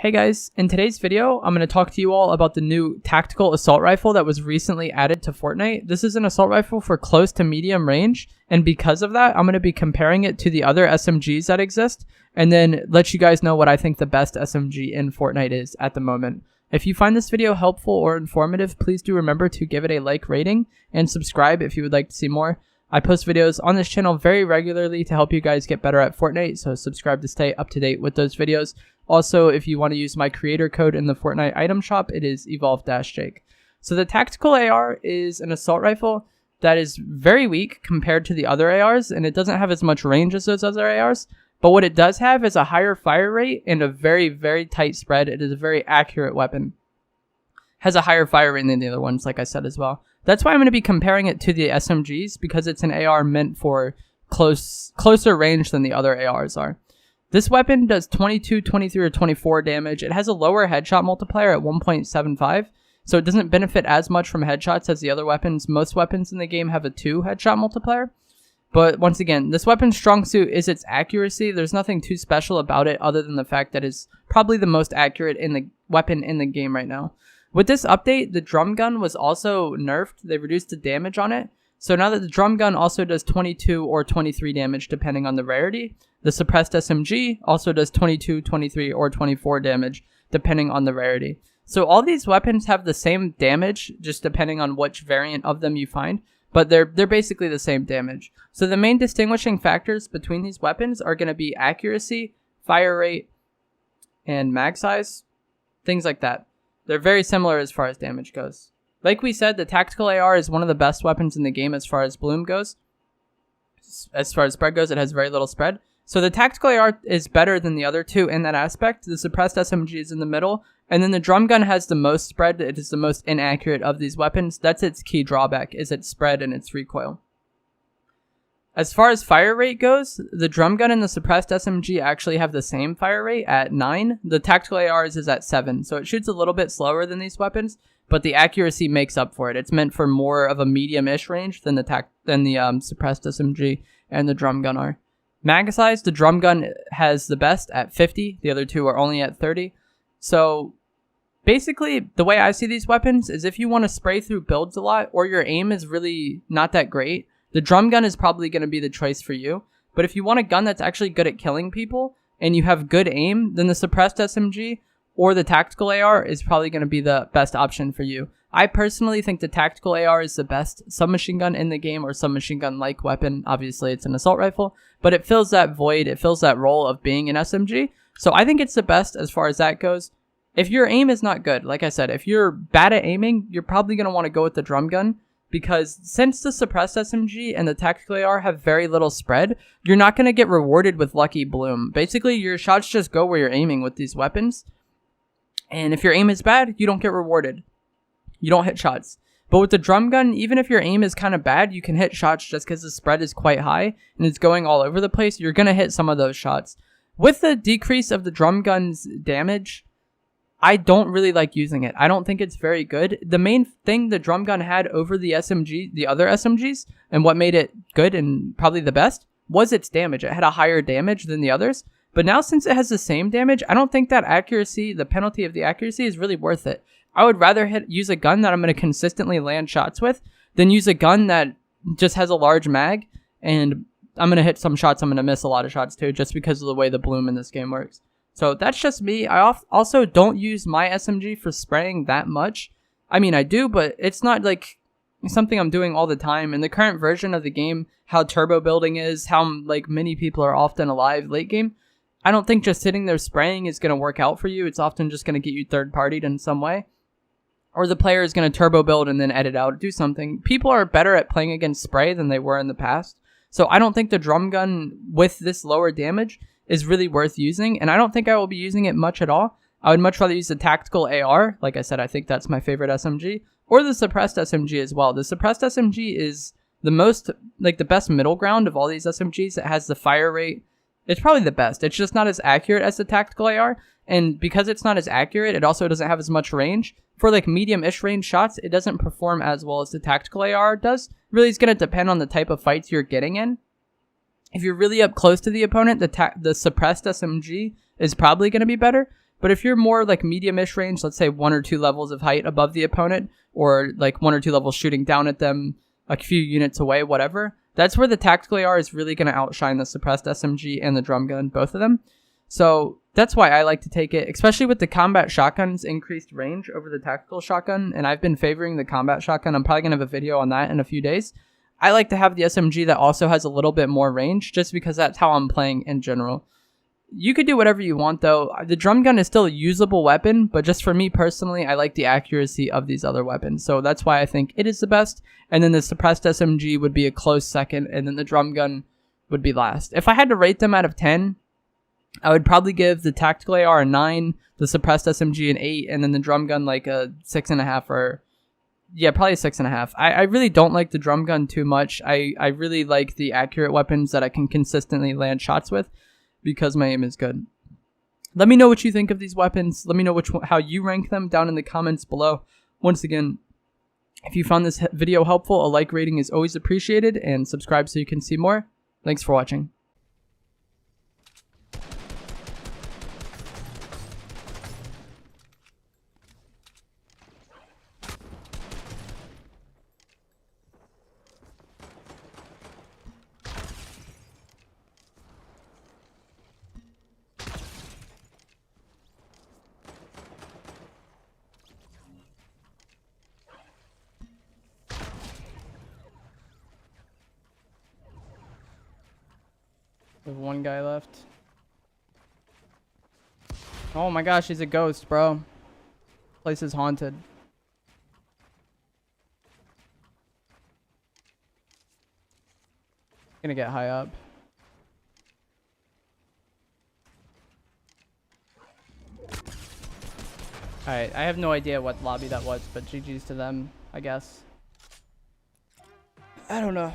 Hey guys, in today's video, I'm going to talk to you all about the new tactical assault rifle that was recently added to Fortnite. This is an assault rifle for close to medium range, and because of that, I'm going to be comparing it to the other SMGs that exist, and then let you guys know what I think the best SMG in Fortnite is at the moment. If you find this video helpful or informative, please do remember to give it a like rating and subscribe if you would like to see more. I post videos on this channel very regularly to help you guys get better at Fortnite, so subscribe to stay up to date with those videos. Also, if you want to use my creator code in the Fortnite item shop, it is evolve-jake. So the tactical AR is an assault rifle that is very weak compared to the other ARs, and it doesn't have as much range as those other ARs. But what it does have is a higher fire rate and a very, very tight spread. It is a very accurate weapon. Has a higher fire rate than the other ones, like I said as well. That's why I'm going to be comparing it to the SMGs, because it's an AR meant for closer range than the other ARs are. This weapon does 22, 23, or 24 damage. It has a lower headshot multiplier at 1.75, so it doesn't benefit as much from headshots as the other weapons. Most weapons in the game have a 2 headshot multiplier. But once again, this weapon's strong suit is its accuracy. There's nothing too special about it other than the fact that it's probably the most accurate weapon in the game right now. With this update, the drum gun was also nerfed. They reduced the damage on it. So now that the drum gun also does 22 or 23 damage depending on the rarity, the suppressed SMG also does 22, 23, or 24 damage depending on the rarity. So all these weapons have the same damage just depending on which variant of them you find, but they're basically the same damage. So the main distinguishing factors between these weapons are going to be accuracy, fire rate, and mag size, things like that. They're very similar as far as damage goes. Like we said, the tactical AR is one of the best weapons in the game as far as bloom goes. As far as spread goes, it has very little spread. So the tactical AR is better than the other two in that aspect. The suppressed SMG is in the middle, and then the drum gun has the most spread. It is the most inaccurate of these weapons. That's its key drawback, is its spread and its recoil. As far as fire rate goes, the drum gun and the suppressed SMG actually have the same fire rate at 9. The tactical ARs is at 7, so it shoots a little bit slower than these weapons, but the accuracy makes up for it. It's meant for more of a medium-ish range than the suppressed SMG and the drum gun are. Mag size, the drum gun has the best at 50. The other two are only at 30. So basically, the way I see these weapons is if you want to spray through builds a lot or your aim is really not that great, the drum gun is probably going to be the choice for you. But if you want a gun that's actually good at killing people and you have good aim, then the suppressed SMG or the tactical AR is probably going to be the best option for you. I personally think the tactical AR is the best submachine gun in the game, or submachine gun-like weapon. Obviously, it's an assault rifle, but it fills that void. It fills that role of being an SMG. So I think it's the best as far as that goes. If your aim is not good, like I said, if you're bad at aiming, you're probably going to want to go with the drum gun, because since the suppressed SMG and the tactical AR have very little spread, you're not going to get rewarded with lucky bloom. Basically, your shots just go where you're aiming with these weapons. And if your aim is bad, you don't get rewarded. You don't hit shots. But with the drum gun, even if your aim is kind of bad, you can hit shots just because the spread is quite high and it's going all over the place. You're going to hit some of those shots. With the decrease of the drum gun's damage, I don't really like using it. I don't think it's very good. The main thing the drum gun had over the other SMGs, and what made it good and probably the best, was its damage. It had a higher damage than the others. But now since it has the same damage, I don't think that accuracy, the penalty of the accuracy, is really worth it. I would rather use a gun that I'm going to consistently land shots with than use a gun that just has a large mag and I'm going to hit some shots. I'm going to miss a lot of shots too, just because of the way the bloom in this game works. So that's just me. I also don't use my SMG for spraying that much. I mean, I do, but it's not like something I'm doing all the time. In the current version of the game, how turbo building is, how like many people are often alive late game, I don't think just sitting there spraying is going to work out for you. It's often just going to get you third-partied in some way. Or the player is going to turbo build and then edit out, do something. People are better at playing against spray than they were in the past. So I don't think the drum gun with this lower damage is really worth using. And I don't think I will be using it much at all. I would much rather use the tactical AR. Like I said, I think that's my favorite SMG. Or the suppressed SMG as well. The suppressed SMG is the best middle ground of all these SMGs. It has the fire rate. It's probably the best. It's just not as accurate as the tactical AR. And because it's not as accurate, it also doesn't have as much range. For like medium-ish range shots, it doesn't perform as well as the tactical AR does. Really, it's going to depend on the type of fights you're getting in. If you're really up close to the opponent, the suppressed SMG is probably going to be better. But if you're more like medium-ish range, let's say 1 or 2 levels of height above the opponent, or like 1 or 2 levels shooting down at them, a few units away, whatever, that's where the tactical AR is really going to outshine the suppressed SMG and the drum gun, both of them. So that's why I like to take it, especially with the combat shotgun's increased range over the tactical shotgun. And I've been favoring the combat shotgun. I'm probably going to have a video on that in a few days. I like to have the SMG that also has a little bit more range, just because that's how I'm playing in general. You could do whatever you want though. The drum gun is still a usable weapon, but just for me personally, I like the accuracy of these other weapons. So that's why I think it is the best. And then the suppressed SMG would be a close second, and then the drum gun would be last. If I had to rate them out of 10, I would probably give the tactical AR a 9, the suppressed SMG an 8, and then the drum gun like a 6.5 or... yeah, probably a 6.5. I really don't like the drum gun too much. I really like the accurate weapons that I can consistently land shots with, because my aim is good. Let me know what you think of these weapons. Let me know how you rank them down in the comments below. Once again, if you found this video helpful, a like rating is always appreciated, and subscribe so you can see more. Thanks for watching. There's one guy left. Oh my gosh, he's a ghost, bro. Place is haunted. Gonna get high up. Alright, I have no idea what lobby that was, but GG's to them, I guess. I don't know.